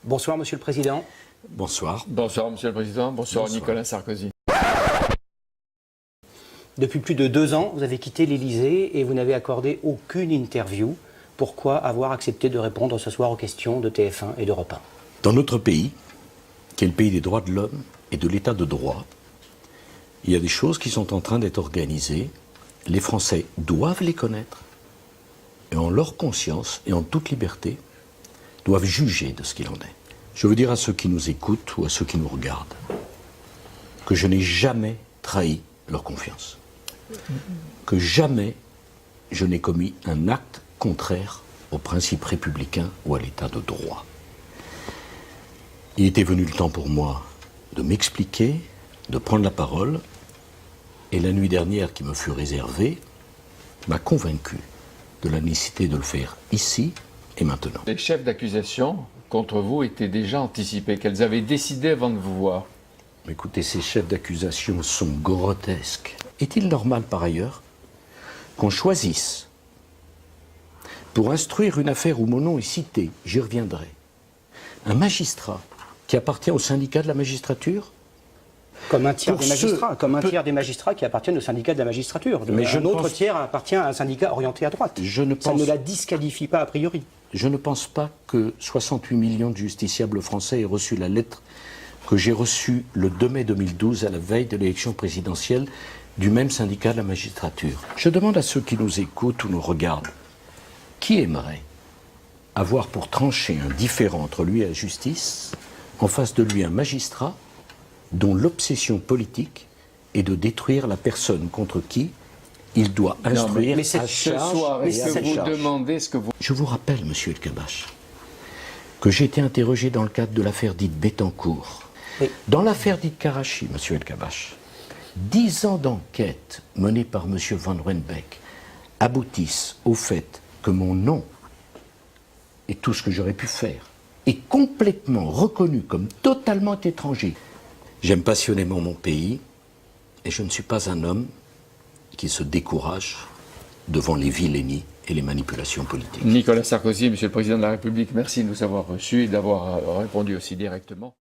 Bonsoir Monsieur le Président. Bonsoir. Bonsoir Monsieur le Président, bonsoir Nicolas Sarkozy. Depuis plus de 2 ans, vous avez quitté l'Élysée et vous n'avez accordé aucune interview. Pourquoi avoir accepté de répondre ce soir aux questions de TF1 et d'Europe 1? Dans notre pays, qui est le pays des droits de l'homme et de l'état de droit, il y a des choses qui sont en train d'être organisées. Les Français doivent les connaître et en leur conscience et en toute liberté doivent juger de ce qu'il en est. Je veux dire à ceux qui nous écoutent ou à ceux qui nous regardent que je n'ai jamais trahi leur confiance, que jamais je n'ai commis un acte contraire aux principes républicains ou à l'état de droit. Il était venu le temps pour moi de m'expliquer, de prendre la parole, et la nuit dernière qui me fut réservée m'a convaincu de la nécessité de le faire ici et maintenant. Les chefs d'accusation contre vous étaient déjà anticipés, qu'elles avaient décidé avant de vous voir. Écoutez, ces chefs d'accusation sont grotesques. Est-il normal par ailleurs qu'on choisisse, pour instruire une affaire où mon nom est cité, j'y reviendrai, un magistrat qui appartient au syndicat de la magistrature? Comme un tiers des magistrats, comme un tiers des magistrats qui appartiennent au syndicat de la magistrature. Mais un autre tiers appartient à un syndicat orienté à droite. Ça ne la disqualifie pas a priori. Je ne pense pas que 68 millions de justiciables français aient reçu la lettre que j'ai reçue le 2 mai 2012 à la veille de l'élection présidentielle du même syndicat de la magistrature. Je demande à ceux qui nous écoutent ou nous regardent, qui aimerait avoir pour trancher un différend entre lui et la justice, en face de lui un magistrat dont l'obsession politique est de détruire la personne contre qui il doit instruire à charge et à sa charge. Demandez ce que vous... Je vous rappelle, monsieur El-Kabach, que j'ai été interrogé dans le cadre de l'affaire dite Bettencourt. Oui. Dans l'affaire dite Karachi, monsieur El-Kabach, 10 ans d'enquête menée par monsieur Van Ruenbeek aboutissent au fait que mon nom et tout ce que j'aurais pu faire est complètement reconnu comme totalement étranger. J'aime passionnément mon pays et je ne suis pas un homme qui se décourage devant les vilainies et les manipulations politiques. Nicolas Sarkozy, Monsieur le Président de la République, merci de nous avoir reçus et d'avoir répondu aussi directement.